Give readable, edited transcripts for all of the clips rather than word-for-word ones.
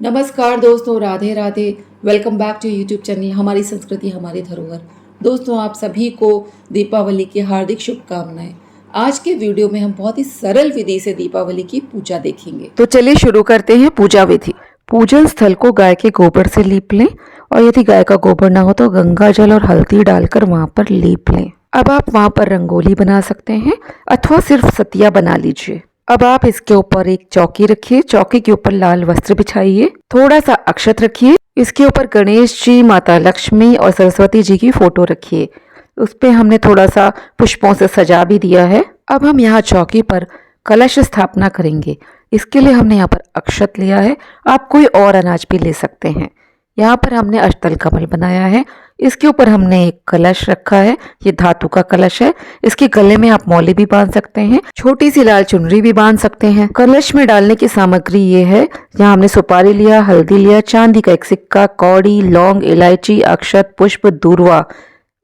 नमस्कार दोस्तों, Radhe Radhe. Welcome back to YouTube channel हमारी संस्कृति हमारी धरोहर। दोस्तों, आप सभी को दीपावली की हार्दिक शुभकामनाएं। आज के वीडियो में हम बहुत ही सरल विधि से दीपावली की पूजा देखेंगे। तो चलिए शुरू करते हैं पूजा विधि। पूजन स्थल को गाय के गोबर से लीप लें और यदि गाय का गोबर ना हो तो गंगा जल और हल्दी डालकर वहां पर लीप लें। अब आप वहां पर रंगोली बना सकते हैं अथवा सिर्फ सतिया बना लीजिए। अब आप इसके ऊपर एक चौकी रखिए, चौकी के ऊपर लाल वस्त्र बिछाइए, थोड़ा सा अक्षत रखिए, इसके ऊपर गणेश जी, माता लक्ष्मी और सरस्वती जी की फोटो रखिए। उस पे हमने थोड़ा सा पुष्पों से सजा भी दिया है। अब हम यहाँ चौकी पर कलश स्थापना करेंगे। इसके लिए हमने यहाँ पर अक्षत लिया है, आप कोई और अनाज भी ले सकते हैं। यहाँ पर हमने अष्टदल कमल बनाया है, इसके ऊपर हमने एक कलश रखा है, ये धातु का कलश है। इसके गले में आप मौली भी बांध सकते हैं, छोटी सी लाल चुनरी भी बांध सकते हैं। कलश में डालने की सामग्री ये है, यहाँ हमने सुपारी लिया, हल्दी लिया, चांदी का एक सिक्का, कौड़ी, लौंग, इलायची, अक्षत, पुष्प, दूर्वा।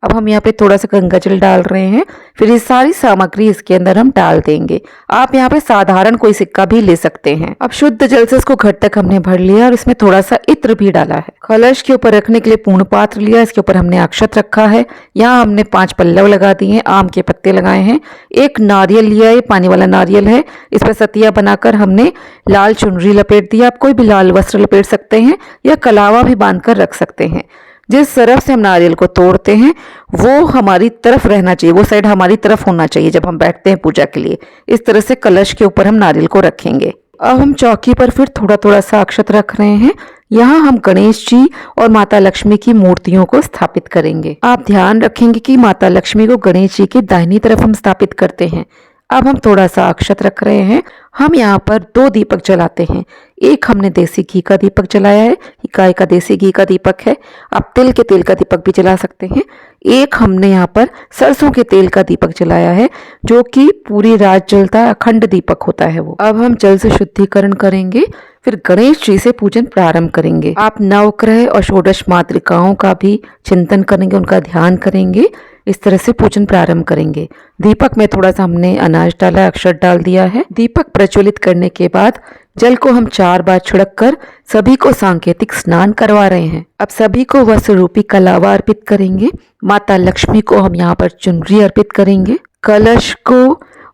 अब हम यहाँ पे थोड़ा सा गंगा जल डाल रहे हैं, फिर ये सारी सामग्री इसके अंदर हम डाल देंगे। आप यहाँ पे साधारण कोई सिक्का भी ले सकते हैं। अब शुद्ध जल से इसको घट तक हमने भर लिया और इसमें थोड़ा सा इत्र भी डाला है। कलश के ऊपर रखने के लिए पूर्ण पात्र लिया, इसके ऊपर हमने अक्षत रखा है। यहाँ हमने 5 पल्लव लगा दिए हैं, आम के पत्ते लगाए हैं, एक नारियल लिया, ये पानी वाला नारियल है। इस पर सतिया बनाकर हमने लाल चुनरी लपेट दिया। आप कोई भी लाल वस्त्र लपेट सकते हैं या कलावा भी बांध कर रख सकते हैं। जिस तरफ से हम नारियल को तोड़ते हैं वो हमारी तरफ रहना चाहिए, वो साइड हमारी तरफ होना चाहिए जब हम बैठते हैं पूजा के लिए। इस तरह से कलश के ऊपर हम नारियल को रखेंगे। अब हम चौकी पर फिर थोड़ा थोड़ा सा अक्षत रख रहे हैं। यहाँ हम गणेश जी और माता लक्ष्मी की मूर्तियों को स्थापित करेंगे। आप ध्यान रखेंगे कि माता लक्ष्मी को गणेश जी की दाहिनी तरफ हम स्थापित करते हैं। अब हम थोड़ा सा अक्षत रख रहे हैं। हम यहाँ पर 2 दीपक जलाते हैं। एक हमने देसी घी का दीपक जलाया है, गाय का देसी घी का दीपक है। आप तिल के तेल का दीपक भी जला सकते हैं। एक हमने यहाँ पर सरसों के तेल का दीपक जलाया है, जो कि पूरी रात जलता है, अखंड दीपक होता है वो। अब हम जल से शुद्धिकरण करेंगे, फिर गणेश जी से पूजन प्रारंभ करेंगे। आप नवग्रह और षोडश मातृकाओं का भी चिंतन करेंगे, उनका ध्यान करेंगे। इस तरह से पूजन प्रारंभ करेंगे। दीपक में थोड़ा सा हमने अनाज डाला, अक्षत डाल दिया है। दीपक प्रज्वलित करने के बाद जल को हम 4 बार छिड़क कर सभी को सांकेतिक स्नान करवा रहे हैं। अब सभी को वस्त्र रूपी कलावा अर्पित करेंगे। माता लक्ष्मी को हम यहाँ पर चुनरी अर्पित करेंगे। कलश को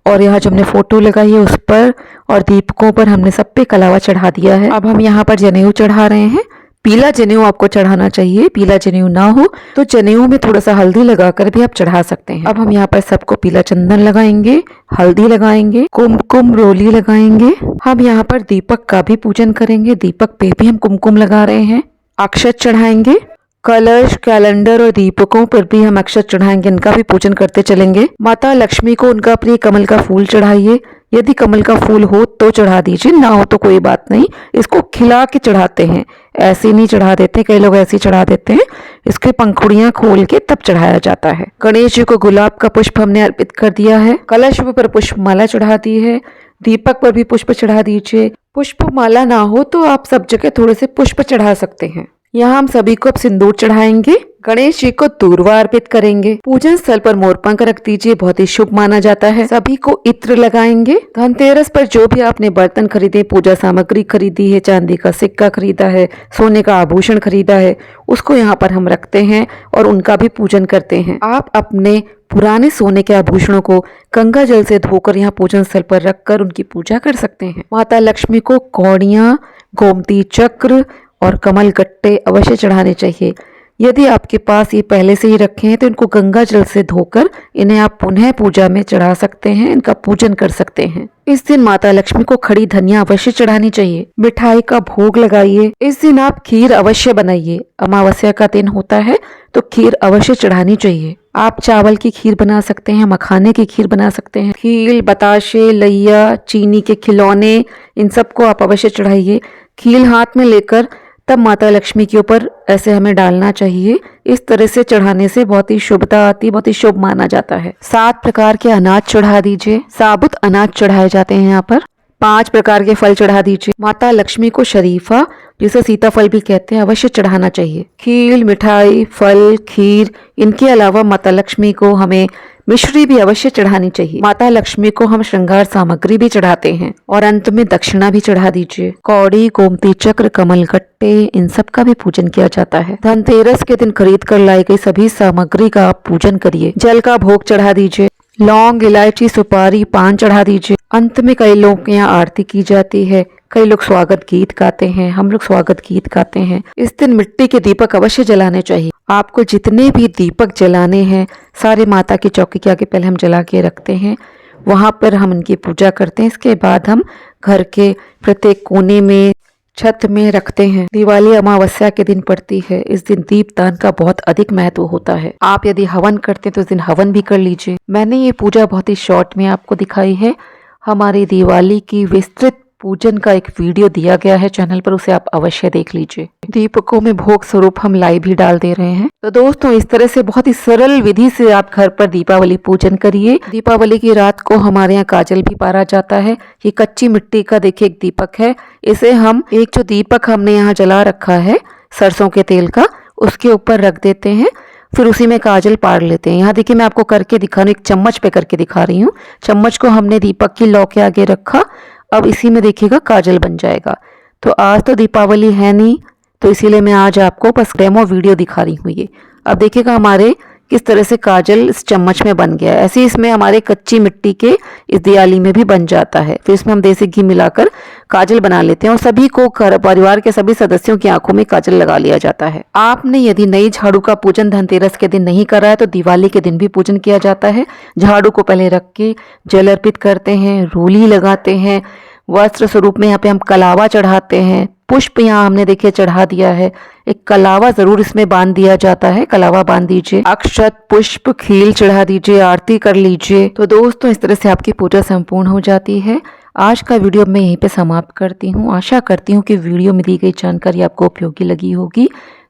और यहाँ जो हमने फोटो लगाई है उस पर और दीपकों पर हमने सब पे कलावा चढ़ा दिया है। अब हम यहाँ पर जनेऊ चढ़ा रहे हैं। पीला जनेऊ आपको चढ़ाना चाहिए, पीला जनेऊ ना हो तो जनेऊ में थोड़ा सा हल्दी लगाकर भी आप चढ़ा सकते हैं। अब हम यहाँ पर सबको पीला चंदन लगाएंगे, हल्दी लगाएंगे, कुमकुम रोली लगाएंगे। हम यहाँ पर दीपक का भी पूजन करेंगे, दीपक पे भी हम कुमकुम लगा रहे हैं। अक्षत चढ़ाएंगे, कलश, कैलेंडर और दीपकों पर भी हम अक्षत चढ़ाएंगे, इनका भी पूजन करते चलेंगे। माता लक्ष्मी को उनका प्रिय कमल का फूल चढ़ाइए। यदि कमल का फूल हो तो चढ़ा दीजिए, ना हो तो कोई बात नहीं। इसको खिला के चढ़ाते हैं, ऐसे नहीं चढ़ा देते, कई लोग ऐसे चढ़ा देते हैं। इसके पंखुड़ियां खोल के तब चढ़ाया जाता है। गणेश जी को गुलाब का पुष्प हमने अर्पित कर दिया है। कलश पर पुष्प माला चढ़ा दी है, दीपक पर भी पुष्प चढ़ा दीजिए। पुष्प माला ना हो तो आप सब जगह थोड़े से पुष्प चढ़ा सकते हैं। यहाँ हम सभी को अब सिंदूर चढ़ाएंगे। गणेश जी को दूर्वा अर्पित करेंगे। पूजन स्थल पर मोरपंख रख दीजिए, बहुत ही शुभ माना जाता है। सभी को इत्र लगाएंगे। धनतेरस पर जो भी आपने बर्तन खरीदे, पूजा सामग्री खरीदी है, चांदी का सिक्का खरीदा है, सोने का आभूषण खरीदा है, उसको यहाँ पर हम रखते हैं और उनका भी पूजन करते हैं। आप अपने पुराने सोने के आभूषणों को गंगा जल से धोकर यहाँ पूजन स्थल पर रखकर उनकी पूजा कर सकते हैं। माता लक्ष्मी को कौड़ियाँ, गोमती चक्र और कमल गट्टे अवश्य चढ़ाने चाहिए। यदि आपके पास ये पहले से ही रखे हैं तो इनको गंगा जल से धोकर इन्हें आप पुनः पूजा में चढ़ा सकते हैं, इनका पूजन कर सकते हैं। इस दिन माता लक्ष्मी को खड़ी धनिया अवश्य चढ़ानी चाहिए। मिठाई का भोग लगाइए। इस दिन आप खीर अवश्य बनाइए। अमावस्या का दिन होता है तो खीर अवश्य चढ़ानी चाहिए। आप चावल की खीर बना सकते हैं, मखाने की खीर बना सकते हैं। खील, बताशे, लैया, चीनी के खिलौने, इन सबको आप अवश्य चढ़ाइए। खील हाथ में लेकर तब माता लक्ष्मी के ऊपर ऐसे हमें डालना चाहिए। इस तरह से चढ़ाने से बहुत ही शुभता आती, बहुत ही शुभ माना जाता है। 7 प्रकार के अनाज चढ़ा दीजिए। साबुत अनाज चढ़ाए जाते हैं यहाँ पर। 5 प्रकार के फल चढ़ा दीजिए। माता लक्ष्मी को शरीफा, जिसे सीताफल भी कहते हैं, अवश्य चढ़ाना चाहिए। खीर, मिठाई, फल, खीर, इनके अलावा माता लक्ष्मी को हमें मिश्री भी अवश्य चढ़ानी चाहिए। माता लक्ष्मी को हम श्रृंगार सामग्री भी चढ़ाते हैं और अंत में दक्षिणा भी चढ़ा दीजिए। कौड़ी, गोमती चक्र, कमल गट्टे, इन सब का भी पूजन किया जाता है। धनतेरस के दिन खरीद कर लाई गई सभी सामग्री का आप पूजन करिए। जल का भोग चढ़ा दीजिए। लौंग, इलायची, सुपारी, पान चढ़ा दीजिए। अंत में कई लोग के यहाँ आरती की जाती है, कई लोग स्वागत गीत गाते हैं, हम लोग स्वागत गीत गाते हैं। इस दिन मिट्टी के दीपक अवश्य जलाने चाहिए। आपको जितने भी दीपक जलाने हैं सारे माता की चौकी के आगे पहले हम जला के रखते हैं, वहां पर हम इनकी पूजा करते हैं। इसके बाद हम घर के प्रत्येक कोने में, छत में रखते हैं। दिवाली अमावस्या के दिन पड़ती है। इस दिन दीपदान का बहुत अधिक महत्व होता है। आप यदि हवन करते हैं तो इस दिन हवन भी कर लीजिए। मैंने ये पूजा बहुत ही शॉर्ट में आपको दिखाई है। हमारी दिवाली की विस्तृत पूजन का एक वीडियो दिया गया है चैनल पर, उसे आप अवश्य देख लीजिए। दीपकों में भोग स्वरूप हम लाई भी डाल दे रहे हैं। तो दोस्तों, इस तरह से बहुत ही सरल विधि से आप घर पर दीपावली पूजन करिए। दीपावली की रात को हमारे यहाँ काजल भी पारा जाता है। ये कच्ची मिट्टी का देखिए एक दीपक है। इसे हम, एक जो दीपक हमने यहाँ जला रखा है सरसों के तेल का, उसके ऊपर रख देते हैं, फिर उसी में काजल पार लेते हैं। यहाँ देखिए मैं आपको करके दिखा रही हूँ, एक चम्मच पे करके दिखा रही हूँ। चम्मच को हमने दीपक की लौ के आगे रखा, अब इसी में देखिएगा काजल बन जाएगा। तो आज तो दीपावली है नहीं, तो इसीलिए मैं आज आपको बस डेमो वीडियो दिखा रही हूँ। ये अब देखिएगा हमारे किस तरह से काजल इस चम्मच में बन गया है। ऐसे इसमें हमारे कच्ची मिट्टी के इस दियाली में भी बन जाता है। फिर इसमें हम देसी घी मिलाकर काजल बना लेते हैं और सभी को, परिवार के सभी सदस्यों की आंखों में काजल लगा लिया जाता है। आपने यदि नई झाड़ू का पूजन धनतेरस के दिन नहीं करा है तो दिवाली के दिन भी पूजन किया जाता है। झाड़ू को पहले रख के जल अर्पित करते हैं, रोली लगाते हैं, वस्त्र स्वरूप में यहाँ पे हम कलावा चढ़ाते हैं। पुष्प यहाँ हमने देखिए चढ़ा दिया है। एक कलावा जरूर इसमें बांध दिया जाता है, कलावा बांध दीजिए। अक्षत, पुष्प, खील चढ़ा दीजिए, आरती कर लीजिए। तो दोस्तों, इस तरह से आपकी पूजा संपूर्ण हो जाती है। आज का वीडियो मैं यहीं पे समाप्त करती हूँ। आशा करती हूँ कि वीडियो में दी गई जानकारी आपको उपयोगी लगी होगी।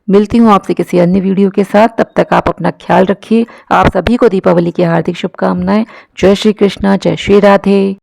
मिलती हूँ आपसे किसी अन्य वीडियो के साथ। तब तक आप अपना ख्याल रखिए। आप सभी को दीपावली की हार्दिक शुभकामनाएं। जय श्री कृष्णा, जय श्री राधे।